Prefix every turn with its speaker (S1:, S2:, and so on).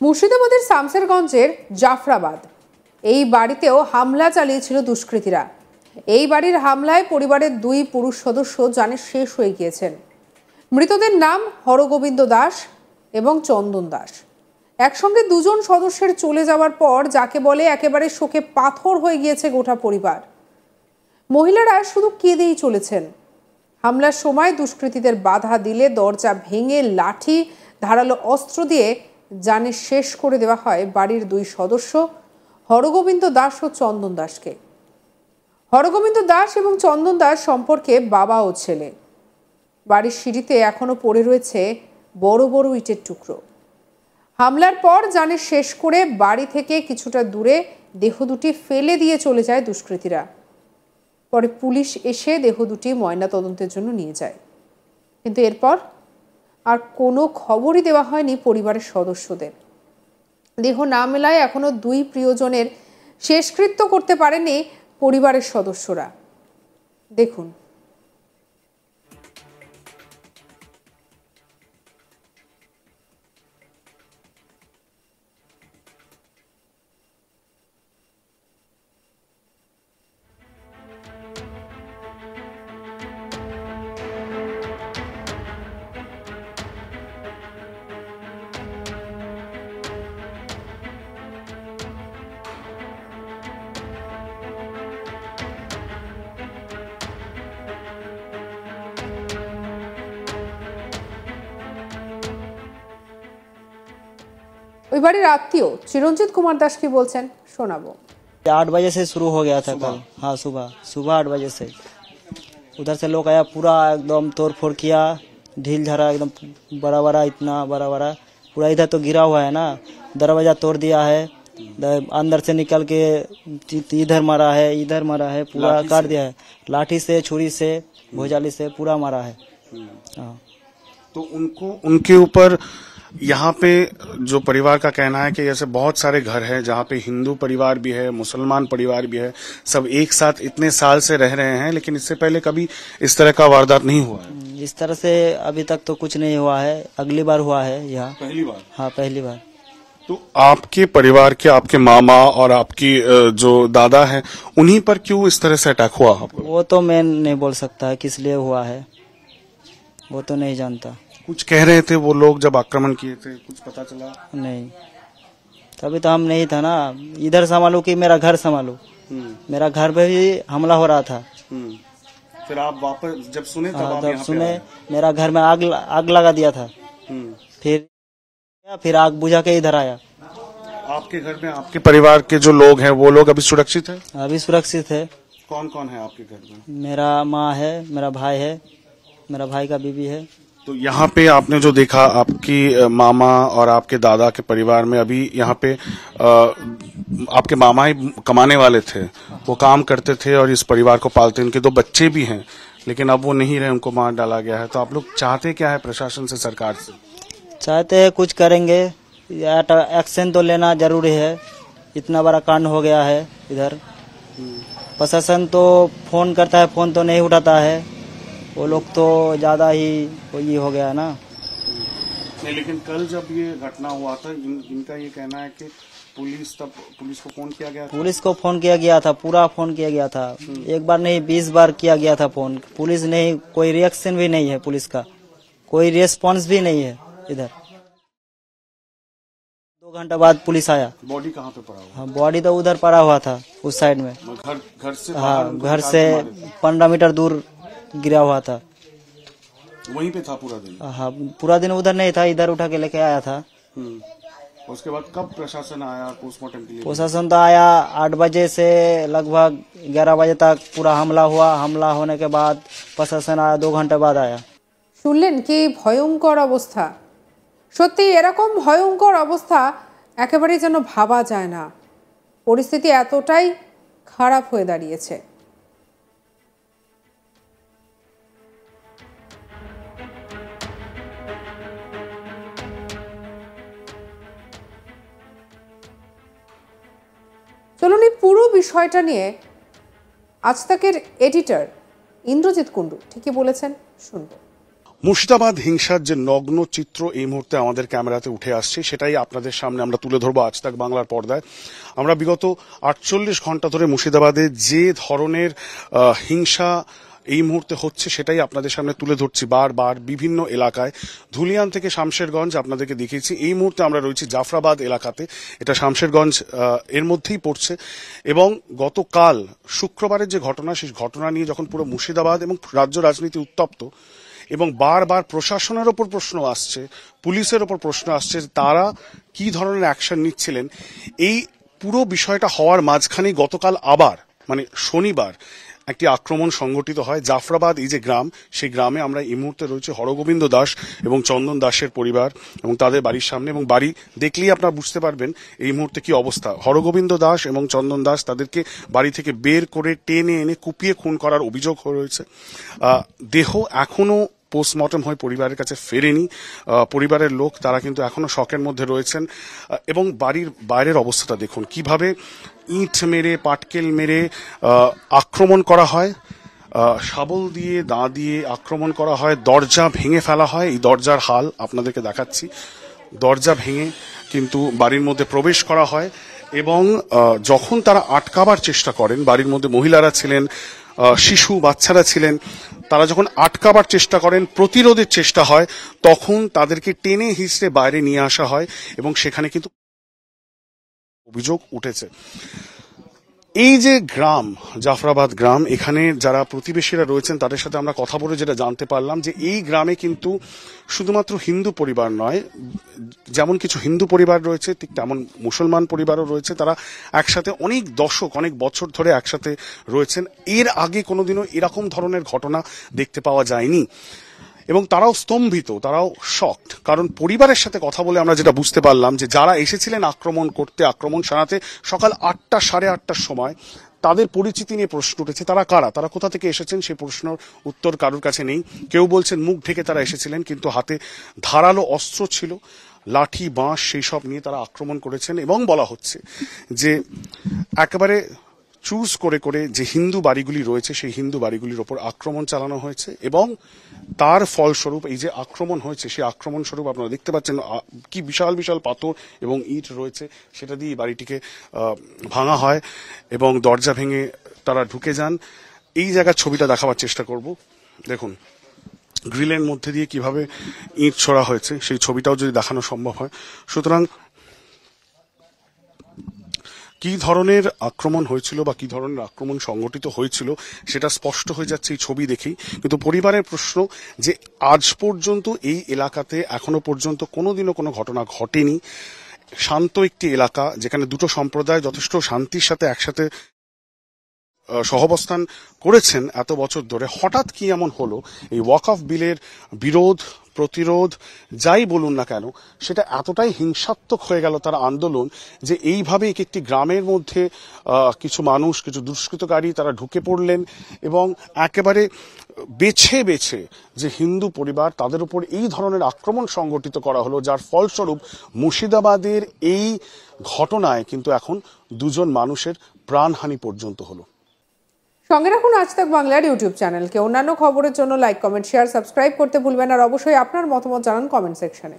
S1: মুর্শিদাবাদের শামসেরগঞ্জের জাফরাবাদ এই বাড়িতেও হামলা চালিয়েছিল দুষ্কৃতীরা। এই বাড়ির হামলায় পরিবারের দুই পুরুষ সদস্য জানে শেষ হয়ে গিয়েছেন। মৃতদের নাম হরগোবিন্দ দাস এবং চন্দন দাস। একসঙ্গে দুজন সদস্যের চলে যাওয়ার পর যাকে বলে একেবারে শোকে পাথর হয়ে গিয়েছে গোটা পরিবার। মহিলারা শুধু কেঁদেই চলেছেন। হামলার সময় দুষ্কৃতীদের বাধা দিলে দরজা ভেঙে লাঠি ধারালো অস্ত্র দিয়ে জানে শেষ করে দেওয়া হয় বাড়ির দুই সদস্য হরগোবিন্দ দাস ও চন্দন দাসকে। হরগোবিন্দ দাস এবং চন্দন দাস সম্পর্কে বাবা ও ছেলে। বাড়ির সিঁড়িতে এখনো পড়ে রয়েছে বড় বড় ইটের টুকরো। হামলার পর জানে শেষ করে বাড়ি থেকে কিছুটা দূরে দেহ দুটি ফেলে দিয়ে চলে যায় দুষ্কৃতীরা। পরে পুলিশ এসে দেহ দুটি ময়নাতদন্তের জন্য নিয়ে যায়, কিন্তু এরপর আর কোনো খবরই দেওয়া হয়নি পরিবারের সদস্যদের। দেহ না মেলায় এখনো দুই প্রিয়জনের শেষকৃত্য করতে পারেনি পরিবারের সদস্যরা। দেখুন। ওই বাড়ির আত্মীয় চিরঞ্জিত কুমার দাস কি বলছেন শোনাবো।
S2: 8 बजे से शुरू हो गया था कल। हाँ, सुबह 8 बजे से उधर से लोग आया, पूरा एकदम तोड़ फोड़ किया, ढील झरा एकदम बड़ा बड़ा, इतना बड़ा बड़ा पूरा इधर तो गिरा हुआ है ना, दरवाजा तोड़ दिया है, अंदर से निकल के इधर मारा है, पूरा काट दिया है, लाठी से, छुरी से, भोजाली से पूरा मारा है। हाँ,
S3: तो उनके ऊपर यहाँ पे जो परिवार का कहना है कि जैसे बहुत सारे घर हैं जहाँ पे हिंदू परिवार भी है, मुसलमान परिवार भी है, सब एक साथ इतने साल से रह रहे हैं, लेकिन इससे पहले कभी इस तरह का वारदात नहीं हुआ है।
S2: इस तरह से अभी तक तो कुछ नहीं हुआ है, अगली बार हुआ है यहाँ।
S3: पहली बार?
S2: हाँ, पहली बार।
S3: तो आपके परिवार के, आपके मामा और आपकी जो दादा है, उन्हीं पर क्यों इस तरह से अटैक हुआ?
S2: वो तो मैं नहीं बोल सकता है किस लिए हुआ है, वो तो नहीं जानता।
S3: कुछ कह रहे थे वो लोग जब आक्रमण किए थे, कुछ पता चला?
S2: नहीं, तभी तो हम नहीं था ना, इधर संभालू कि मेरा घर संभालू। मेरा घर पे भी हमला हो रहा था।
S3: फिर आप वापस जब सुने तब आप यहाँ
S2: सुने, मेरा घर में आग लगा दिया था। फिर आग बुझा के इधर आया।
S3: आपके घर में आपके परिवार के जो लोग हैं वो लोग अभी सुरक्षित है?
S2: अभी सुरक्षित है।
S3: कौन कौन है आपके घर में?
S2: मेरा माँ है, मेरा भाई है, मेरा भाई का बीवी है।
S3: तो यहाँ पे आपने जो देखा, आपकी मामा और आपके दादा के परिवार में अभी यहाँ पे आपके मामा ही कमाने वाले थे, वो काम करते थे और इस परिवार को पालते। उनके 2 बच्चे भी हैं, लेकिन अब वो नहीं रहे, उनको मार डाला गया है। तो आप लोग चाहते क्या है प्रशासन से, सरकार से?
S2: चाहते हैं कुछ करेंगे, एक्शन तो लेना जरूरी है, इतना बड़ा कांड हो गया है इधर। प्रशासन तो फोन करता है, फोन तो नहीं उठाता है, वो लोग तो ज्यादा ही ये हो गया ना।
S3: नहीं, लेकिन कल जब ये घटना हुआ था, इनका ये कहना है कि पुलिस को फोन किया गया था।
S2: पुलिस को फोन किया गया था, पूरा फोन किया गया था, एक बार नहीं 20 बार किया गया था फोन। पुलिस नहीं, कोई रिएक्शन भी नहीं है पुलिस का, कोई रिस्पॉन्स भी नहीं है इधर। 2 घंटा बाद पुलिस आया।
S3: बॉडी कहाँ पे पड़ा हुआ?
S2: हाँ, बॉडी तो उधर पड़ा हुआ था उस साइड में।
S3: घर से?
S2: हाँ, घर से 15 मीटर दूर गिरा हुआ था।
S3: वहीं पे था पूरा दिन?
S2: हाँ, पूरा दिन उधर नहीं था, इधर उठा के लेके आया था।
S3: उसके बाद कब प्रशासन आया पोस्टमार्टम के लिए?
S2: प्रशासन तो आया 8 बजे से लगभग 11 बजे तक पूरा हमला हुआ। हमला होने के बाद प्रशासन आया, 2 घंटे बाद आया।
S1: শুনলেন কি ভয়ঙ্কর অবস্থা। সত্যি এরকম ভয়ঙ্কর অবস্থা একেবারেই যেন ভাবা যায় না। পরিস্থিতি এতটাই খারাপ হয়ে দাঁড়িয়েছে। চলুন এই পুরো বিষয়টা নিয়ে আজ তাকের এডিটর ইন্দ্রজিৎ কুণ্ডু ঠিকই বলেছেন, শুনবো।
S3: মুর্শিদাবাদ হিংসার যে নগ্ন চিত্র এই মুহূর্তে আমাদের ক্যামেরাতে উঠে আসছে সেটাই আপনাদের সামনে আমরা তুলে ধরবো আজ তাক বাংলার পর্দায়। আমরা বিগত 48 ঘন্টা ধরে মুর্শিদাবাদে যে ধরনের হিংসা এই মুহূর্তে হচ্ছে সেটাই আপনাদের সামনে তুলে ধরছি বারবার বিভিন্ন এলাকায়। ধুলিয়ান থেকে শামশেরগঞ্জ আপনাদেরকে দেখিয়েছি, এই মুহূর্তে আমরা রয়েছি জাফরাবাদ এলাকাতে, এটা শামশেরগঞ্জ এর মধ্যেই পড়ছে। এবং গতকাল শুক্রবারের যে ঘটনা, সেই ঘটনা নিয়ে যখন পুরো মুর্শিদাবাদ এবং রাজ্য রাজনীতি উত্তপ্ত এবং বারবার প্রশাসনের ওপর প্রশ্ন আসছে, পুলিশের ওপর প্রশ্ন আসছে তারা কি ধরনের অ্যাকশন নিচ্ছিলেন, এই পুরো বিষয়টা হওয়ার মাঝখানেই গতকাল আবার মানে শনিবার একটি আক্রমণ সংঘটিত হয় জাফরাবাদ। এই যে গ্রাম, সেই গ্রামে আমরা এই মুহূর্তে রয়েছে হরগোবিন্দ দাস এবং চন্দন দাসের পরিবার এবং তাদের বাড়ির সামনে, এবং বাড়ি দেখলেই আপনারা বুঝতে পারবেন এই মুহূর্তে কি অবস্থা। হরগোবিন্দ দাস এবং চন্দন দাস তাদেরকে বাড়ি থেকে বের করে টেনে এনে কুপিয়ে খুন করার অভিযোগ রয়েছে। দেহ এখনো পোস্টমর্টম হয়ে পরিবারের কাছে ফেরেনি পরিবারের লোক, তারা কিন্তু এখনো শকের মধ্যে রয়েছেন। এবং বাড়ির বাইরের অবস্থাটা দেখুন, কিভাবে ইট মেরে পাটকেল মেরে আক্রমণ করা হয়, শাবল দিয়ে দা দিয়ে আক্রমণ করা হয়, দরজা ভেঙে ফেলা হয়। এই দরজার হাল আপনাদেরকে দেখাচ্ছি, দরজা ভেঙে কিন্তু বাড়ির মধ্যে প্রবেশ করা হয়। এবং যখন তারা আটকাবার চেষ্টা করেন, বাড়ির মধ্যে মহিলারা ছিলেন, শিশু বাচ্চারা ছিলেন, তারা যখন আটকাবার চেষ্টা করেন, প্রতিরোধের চেষ্টা হয়, তখন তাদেরকে টেনে হিঁচড়ে বাইরে নিয়ে আসা হয় এবং সেখানে কিন্তু অভিযোগ উঠেছে। এই যে গ্রাম জাফরাবাদ গ্রাম, এখানে যারা প্রতিবেশীরা রয়েছেন তাদের সাথে আমরা কথা বলে যেটা জানতে পারলাম যে এই গ্রামে কিন্তু শুধুমাত্র হিন্দু পরিবার নয়, যেমন কিছু হিন্দু পরিবার রয়েছে ঠিক তেমন মুসলমান পরিবারও রয়েছে। তারা একসাথে অনেক দশক অনেক বছর ধরে একসাথে রয়েছেন। এর আগে কোনোদিনও এরকম ধরনের ঘটনা দেখতে পাওয়া যায়নি এবং তারাও স্তম্ভিত, তারাও শকড। কারণ পরিবারের সাথে কথা বলে আমরা যেটা বুঝতে পারলাম যে যারা এসেছিলেন আক্রমণ করতে, আক্রমণ সারাতে সকাল 8টা সাড়ে 8টার সময়, তাদের পরিচিতি নিয়ে প্রশ্ন উঠেছে। তারা কারা, তারা কোথা থেকে এসেছেন সেই প্রশ্নের উত্তর কারোর কাছে নেই। কেউ বলছেন মুখ ঢেকে তারা এসেছিলেন, কিন্তু হাতে ধারালো অস্ত্র ছিল, লাঠি বাঁশ সেই সব নিয়ে তারা আক্রমণ করেছেন। এবং বলা হচ্ছে যে একেবারে চুজ করে করে যে হিন্দু বাড়িগুলি রয়েছে সেই হিন্দু বাড়িগুলির ওপর আক্রমণ চালানো হয়েছে এবং তার ফলস্বরূপ এই যে আক্রমণ হয়েছে সেই আক্রমণ স্বরূপ আপনারা দেখতে পাচ্ছেন কি বিশাল বিশাল পাথর এবং ইট রয়েছে, সেটা দিয়ে বাড়িটিকে ভাঙা হয় এবং দরজা ভেঙে তারা ঢুকে যান। এই জায়গার ছবিটা দেখাবার চেষ্টা করব। দেখুন গ্রিলের মধ্যে দিয়ে কিভাবে ইট ছোড়া হয়েছে, সেই ছবিটাও যদি দেখানো সম্ভব হয়। সুতরাং কি ধরনের আক্রমণ হয়েছিল বা কি ধরনের আক্রমণ সংগঠিত হয়েছিল সেটা স্পষ্ট হয়ে যাচ্ছে এই ছবি দেখেই। কিন্তু পরিবারের প্রশ্ন যে আজ পর্যন্ত এই এলাকাতে এখনো পর্যন্ত কোনোদিনও কোনো ঘটনা ঘটেনি। শান্ত একটি এলাকা যেখানে দুটো সম্প্রদায় যথেষ্ট শান্তির সাথে একসাথে সহাবস্থান করেছেন এত বছর ধরে, হঠাৎ কি এমন হলো এই ওয়াকফ বিলের বিরোধ প্রতিরোধ যাই বলুন না কেন সেটা এতটাই হিংসাত্মক হয়ে গেল তার আন্দোলন যে এইভাবে একটি গ্রামের মধ্যে কিছু মানুষ, কিছু দুষ্কৃতকারী তারা ঢুকে পড়লেন এবং একেবারে বেছে বেছে যে হিন্দু পরিবার তাদের উপর এই ধরনের আক্রমণ সংগঠিত করা হলো, যার ফলস্বরূপ মুর্শিদাবাদের এই ঘটনায় কিন্তু এখন দুজন মানুষের প্রাণহানি পর্যন্ত হলো।
S1: সঙ্গে রাখুন আজ তাক বাংলার ইউটিউব চ্যানেলকে। অন্যান্য খবরের জন্য লাইক, কমেন্ট, শেয়ার, সাবস্ক্রাইব করতে ভুলবেন। আর অবশ্যই আপনার মতামত জানান কমেন্ট সেকশনে।